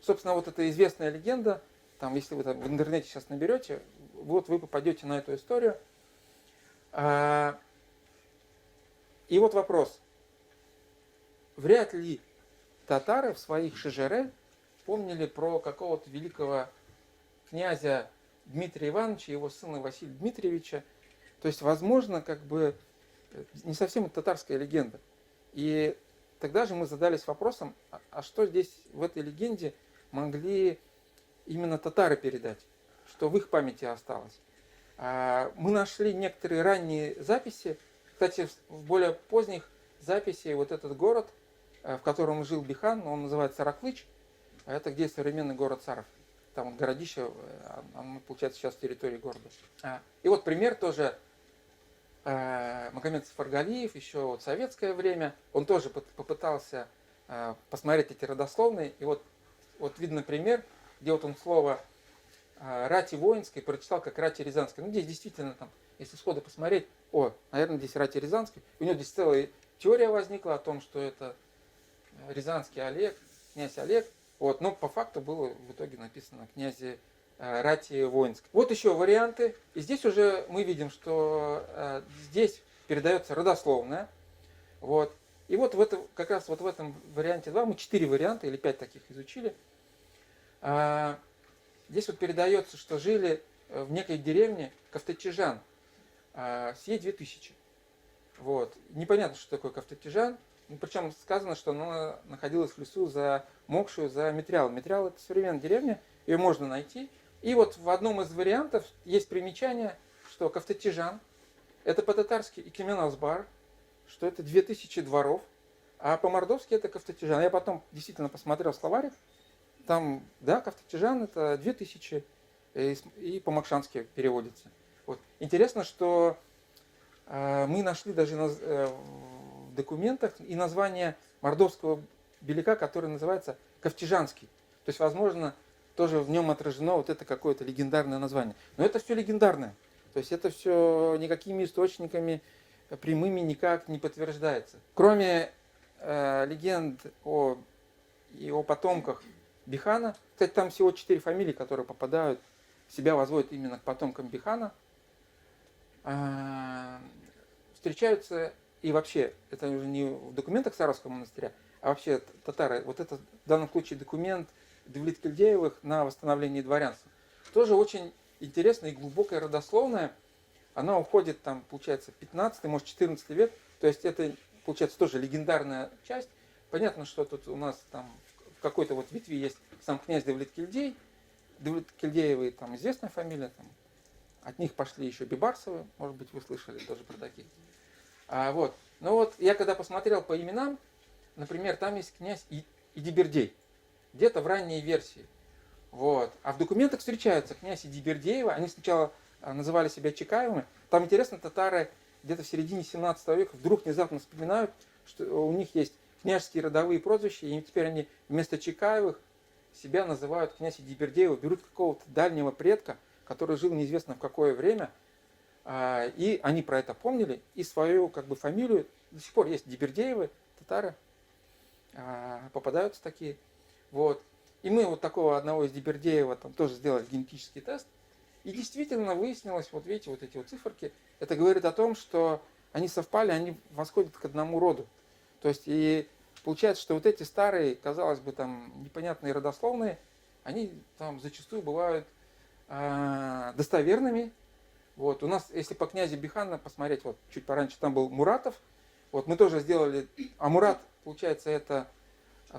Собственно, вот эта известная легенда, там, если вы там в интернете сейчас наберете, вот вы попадете на эту историю. И вот вопрос. Вряд ли татары в своих шежере помнили про какого-то великого князя Дмитрия Ивановича, его сына Василия Дмитриевича. То есть, возможно, как бы не совсем это татарская легенда. И тогда же мы задались вопросом, а что здесь в этой легенде могли именно татары передать, что в их памяти осталось. Мы нашли некоторые ранние записи. Кстати, в более поздних записях вот этот город, в котором жил Бихан, он называется Сараклыч, это где современный город Саров. Там вот городище, оно, получается, сейчас в территории города. И вот пример тоже. Магомед Сафаргалиев, еще вот в советское время, он тоже попытался посмотреть эти родословные. И вот видно пример, где вот он слово «рати воинской» прочитал как «рати рязанской». Ну, здесь действительно, там, если сходу посмотреть, наверное, здесь «рати рязанской». У него здесь целая теория возникла о том, что это Рязанский Олег, князь Олег. Вот, но по факту было в итоге написано «князе рати воинской». Вот еще варианты. И здесь уже мы видим, что здесь передается родословная. Вот. И вот как раз вот в этом варианте 2, мы 4 варианта или 5 таких изучили. Здесь вот передается, что жили в некой деревне Кавтачижан, сие 2000. Вот. Непонятно, что такое Кавтачижан. Причем сказано, что она находилась в лесу замокшую за Метрял. Метрял это современная деревня, ее можно найти. И вот в одном из вариантов есть примечание, что Кавтачижан это по-татарски Икеменазбар, что это 2000 дворов, а по-мордовски это Кавтачижан. Я потом действительно посмотрел словарь, там, да, Кавтачижан это 2000, и по-макшански переводится. Вот. Интересно, что мы нашли даже в документах и название мордовского беляка, который называется Кавтижанский. То есть, возможно, тоже в нем отражено вот это какое-то легендарное название. Но это все легендарное. То есть это все никакими источниками прямыми никак не подтверждается. Кроме легенд о потомках Бихана, кстати, там всего 4 фамилии, которые попадают, себя возводят именно к потомкам Бихана, встречаются, и вообще, это уже не в документах Саровского монастыря, а а вообще татары, вот это в данном случае документ Давлет-Кильдеевых на восстановление дворянства. Тоже очень интересная и глубокая родословная. Она уходит там, получается, 15, может 14 век. То есть это, получается, тоже легендарная часть. Понятно, что тут у нас там в какой-то вот ветви есть сам князь Давлет-Кильдей. Давлет-Кильдеевы там известная фамилия. Там. От них пошли еще Бибарсовы, может быть, вы слышали тоже про таких. Вот. Но вот я когда посмотрел по именам, например, там есть князь Идибердей. Где-то в ранней версии. Вот. А в документах встречаются князь Идибердеева. Они сначала называли себя Чекаевыми. Там интересно, татары где-то в середине 17 века вдруг внезапно вспоминают, что у них есть княжеские родовые прозвища, и теперь они вместо Чекаевых себя называют князь Идибердеева, берут какого-то дальнего предка, который жил неизвестно в какое время, и они про это помнили, и свою как бы фамилию, до сих пор есть Дибердеевы, татары, попадаются такие. Вот. И мы вот такого одного из Дибердеева там тоже сделали генетический тест, и действительно выяснилось, вот видите, вот эти вот циферки, это говорит о том, что они совпали, они восходят к одному роду. То есть, и получается, что вот эти старые, казалось бы, там непонятные родословные, они там зачастую бывают достоверными. Вот. У нас, если по князю Бихана посмотреть, вот чуть пораньше там был Муратов, вот мы тоже сделали, а Мурат, получается, это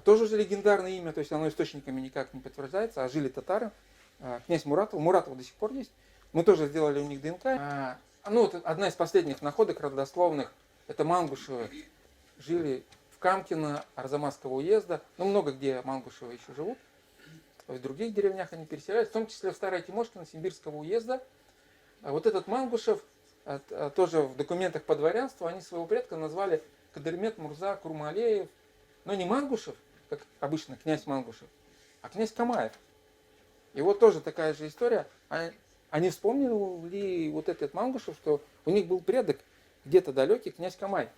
тоже же легендарное имя, то есть оно источниками никак не подтверждается, а жили татары, князь Муратов, Муратов до сих пор есть, мы тоже сделали у них ДНК. Ну, вот одна из последних находок родословных, это Мангушевы, жили в Камкино Арзамасского уезда, ну, много где Мангушевы еще живут, в других деревнях они переселяются, в том числе в Старое Тимошкино Симбирского уезда. Вот этот Мангушев, тоже в документах по дворянству, они своего предка назвали Кадырмет Мурза Курмалеев, но не Мангушев, как обычно князь Мангушев, а князь Камаев. И вот тоже такая же история. Они вспомнили ли вот этот Мангушев, что у них был предок где-то далекий, князь Камай.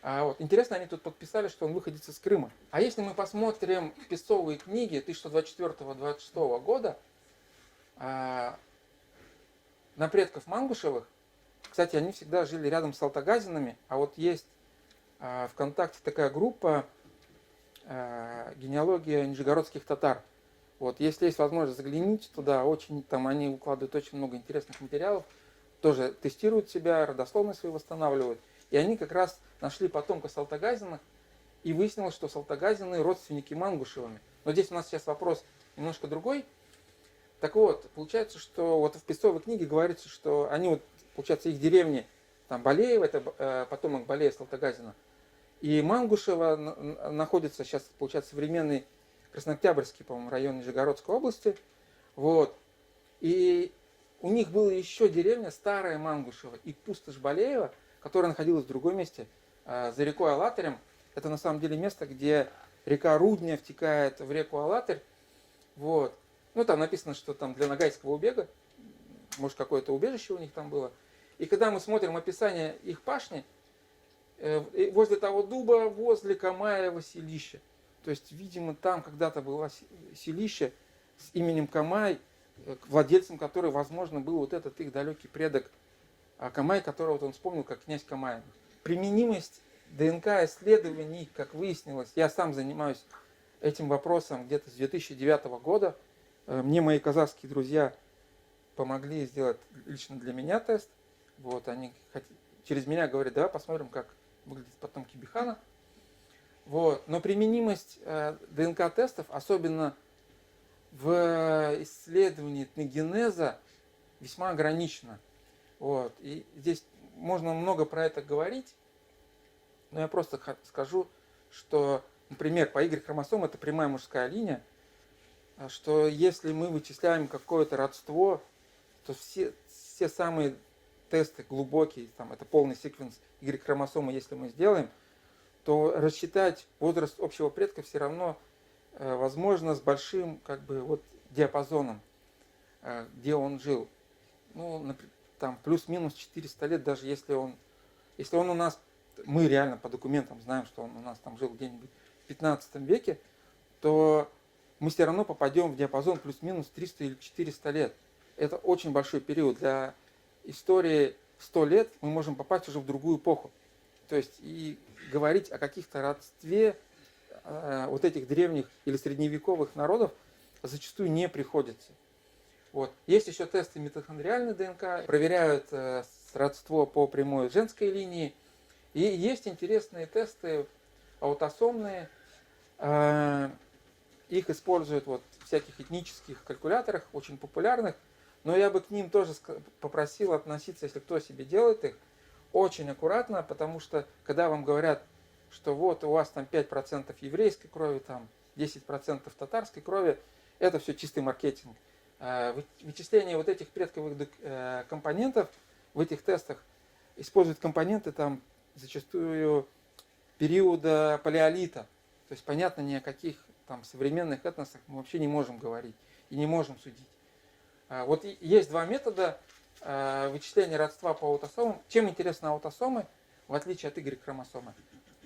Вот. Интересно, они тут подписали, что он выходец из Крыма. А если мы посмотрим песцовые книги 1124-26 года на предков Мангушевых, кстати, они всегда жили рядом с алтагазинами, а вот есть ВКонтакте такая группа «Генеалогия нижегородских татар». Вот, если есть возможность, загляните туда, очень, там они укладывают очень много интересных материалов, тоже тестируют себя, родословные свои восстанавливают. И они как раз нашли потомка Салтагазиных, и выяснилось, что Салтагазины родственники Мангушевыми. Но здесь у нас сейчас вопрос немножко другой. Так вот, получается, что вот в песцовой книге говорится, что они вот, получается, их деревни, там Балеева, это потомок Балея Салтагазина, и Мангушева находится сейчас, получается, современный Краснооктябрьский, по-моему, район Нижегородской области. Вот. И у них была еще деревня Старая Мангушева и пустошь Балеева, которая находилась в другом месте, за рекой Алатырем. Это на самом деле место, где река Рудня втекает в реку Алатырь. Вот. Ну, там написано, что там для Ногайского убега, может, какое-то убежище у них там было. И когда мы смотрим описание их пашни, возле того дуба, возле Камаева селища. То есть, видимо, там когда-то было селище с именем Камай, владельцем которой, возможно, был вот этот их далекий предок Камай, которого вот он вспомнил как князь Камаев. Применимость ДНК-исследований, как выяснилось, я сам занимаюсь этим вопросом где-то с 2009 года. Мне мои казахские друзья помогли сделать лично для меня тест. Вот, они через меня говорят, давай посмотрим, как выглядят потомки Бихана. Вот. Но применимость ДНК-тестов, особенно в исследовании этногенеза, весьма ограничена. Вот. И здесь можно много про это говорить, но я просто скажу, что, например, по Y-хромосоме это прямая мужская линия, что если мы вычисляем какое-то родство, то все самые тесты глубокие, там, это полный секвенс Y-хромосомы, если мы сделаем, то рассчитать возраст общего предка все равно возможно с большим как бы, вот, диапазоном, где он жил. Ну, там плюс-минус 400 лет, даже если он у нас, мы реально по документам знаем, что он у нас там жил где-нибудь в 15 веке, то мы все равно попадем в диапазон плюс-минус 300 или 400 лет. Это очень большой период. Для истории 100 лет мы можем попасть уже в другую эпоху. То есть и говорить о каких-то родстве вот этих древних или средневековых народов зачастую не приходится. Вот. Есть еще тесты митохондриальной ДНК, проверяют родство по прямой женской линии. И есть интересные тесты аутосомные. Их используют вот в всяких этнических калькуляторах, очень популярных. Но я бы к ним тоже попросил относиться, если кто себе делает их, очень аккуратно, потому что когда вам говорят, что вот у вас там 5% еврейской крови, там 10% татарской крови, это все чистый маркетинг. Вычисление вот этих предковых компонентов в этих тестах используют компоненты там зачастую периода палеолита. То есть понятно, ни о каких там современных этносах мы вообще не можем говорить и не можем судить. Вот есть два метода вычисления родства по аутосомам. Чем интересны аутосомы, в отличие от Y-хромосомы?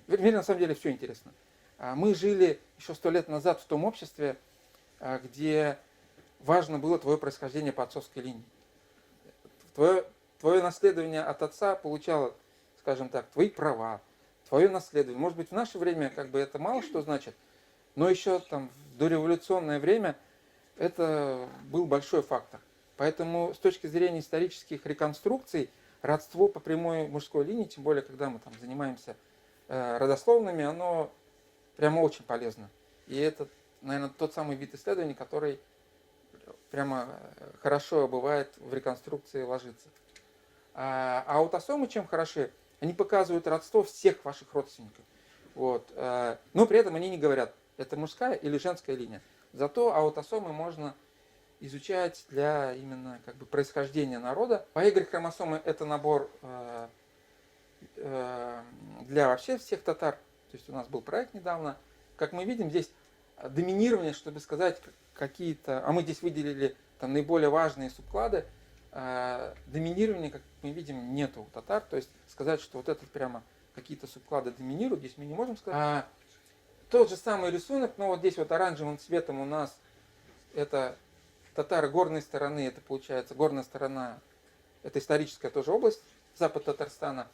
В мире на самом деле все интересно. Мы жили еще 100 лет назад в том обществе, где важно было твое происхождение по отцовской линии. Твое наследование от отца получало, скажем так, твои права, твое наследование. Может быть, в наше время как бы это мало что значит, но еще там в дореволюционное время это был большой фактор. Поэтому с точки зрения исторических реконструкций, родство по прямой мужской линии, тем более, когда мы там занимаемся родословными, оно прямо очень полезно. И это, наверное, тот самый вид исследований, который прямо хорошо бывает в реконструкции ложится. А аутосомы чем хороши? Они показывают родство всех ваших родственников. Вот. Но при этом они не говорят, это мужская или женская линия. Зато аутосомы можно изучать для именно как бы происхождения народа. По Y-хромосомы это набор для вообще всех татар. То есть у нас был проект недавно. Как мы видим, здесь доминирование, чтобы сказать какие-то... А мы здесь выделили там наиболее важные субклады. Доминирования, как мы видим, нету у татар. То есть сказать, что вот это прямо какие-то субклады доминируют, здесь мы не можем сказать. Тот же самый рисунок, но вот здесь вот оранжевым цветом у нас это татары горной стороны, это получается горная сторона, это историческая тоже область, запад Татарстана,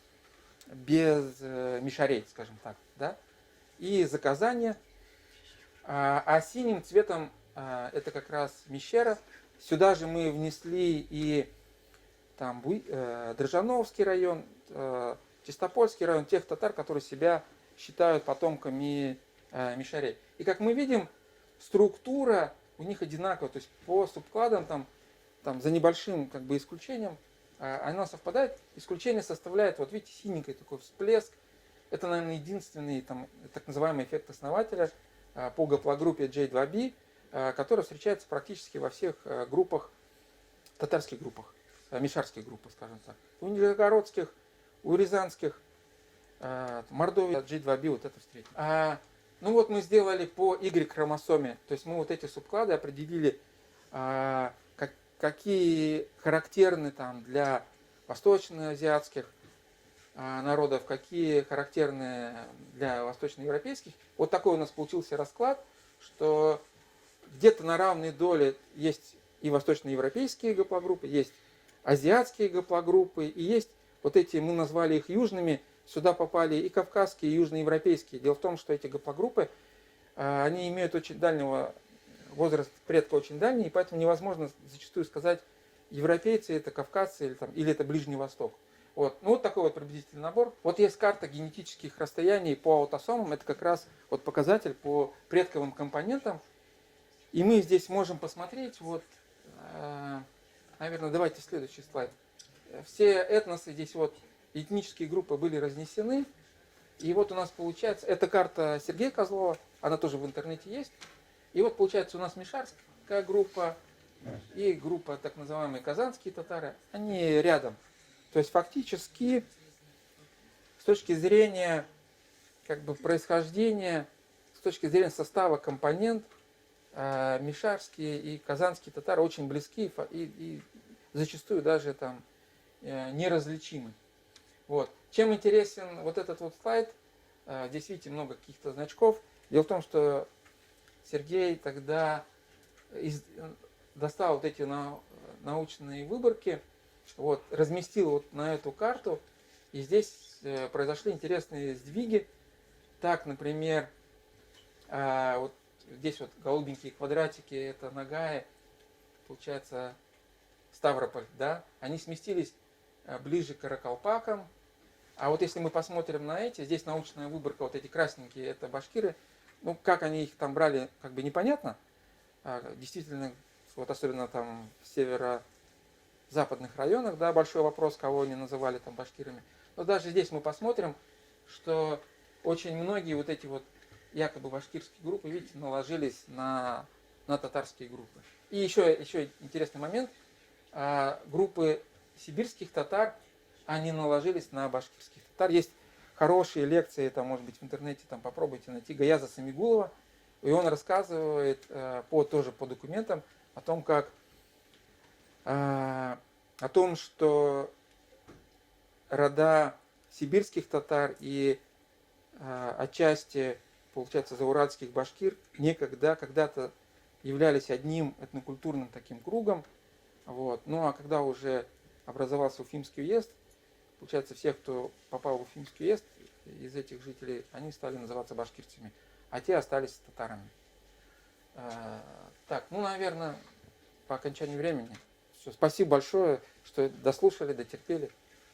без мишарей, скажем так, да, и заказания. А синим цветом это как раз Мещера. Сюда же мы внесли и там Дрожжановский район, Чистопольский район, тех татар, которые себя считают потомками мишарей. И как мы видим, структура у них одинаковая, то есть по субкладам там за небольшим как бы исключением она совпадает. Исключение составляет, вот видите, синенький такой всплеск. Это, наверное, единственный там, так называемый эффект основателя по гаплогруппе J2B, который встречается практически во всех группах, татарских группах, мишарских группах, скажем так. У нижегородских, у рязанских, Мордовии, J2B вот это встретим. Ну вот мы сделали по Y-хромосоме, то есть мы вот эти субклады определили, какие характерны там для восточноазиатских народов, какие характерны для восточноевропейских. Вот такой у нас получился расклад, что где-то на равной доле есть и восточноевропейские гаплогруппы, есть азиатские гаплогруппы, и есть вот эти, мы назвали их южными, сюда попали и кавказские, и южноевропейские. Дело в том, что эти гаплогруппы, они имеют очень дальнего возраст предка, очень дальний, и поэтому невозможно зачастую сказать, европейцы это кавказцы или это Ближний Восток. Вот. Ну вот такой вот приблизительный набор. Вот есть карта генетических расстояний по аутосомам, это как раз вот показатель по предковым компонентам. И мы здесь можем посмотреть, вот, наверное, давайте следующий слайд. Все этносы здесь вот, этнические группы были разнесены. И вот у нас получается, это карта Сергея Козлова, она тоже в интернете есть. И вот получается у нас мишарская группа и группа так называемые казанские татары, они рядом. То есть фактически с точки зрения как бы происхождения, с точки зрения состава компонент, мишарские и казанские татары очень близки и зачастую даже там неразличимы. Вот. Чем интересен вот этот вот слайд, здесь видите много каких-то значков. Дело в том, что Сергей тогда достал вот эти научные выборки, вот, разместил вот на эту карту, и здесь произошли интересные сдвиги. Так, например, Вот здесь вот голубенькие квадратики, это Ногая, получается Ставрополь, да, они сместились ближе к каракалпакам. А вот если мы посмотрим на эти, здесь научная выборка, вот эти красненькие, это башкиры. Ну, как они их там брали, как бы непонятно. Действительно, вот особенно там в северо-западных районах, да, большой вопрос, кого они называли там башкирами. Но даже здесь мы посмотрим, что очень многие вот эти вот якобы башкирские группы, видите, наложились на татарские группы. И еще интересный момент. Группы сибирских татар, они наложились на башкирских татар. Есть хорошие лекции, это может быть в интернете, там попробуйте найти, Гаяза Самигулова, и он рассказывает тоже по документам о том, что рода сибирских татар и отчасти, получается, зауральских башкир когда-то являлись одним этнокультурным таким кругом. Вот. Ну а когда уже образовался Уфимский уезд, получается, всех, кто попал в Уфимский уезд, из этих жителей, они стали называться башкирцами, а те остались татарами. Так, ну, наверное, по окончании времени. Все. Спасибо большое, что дослушали, дотерпели.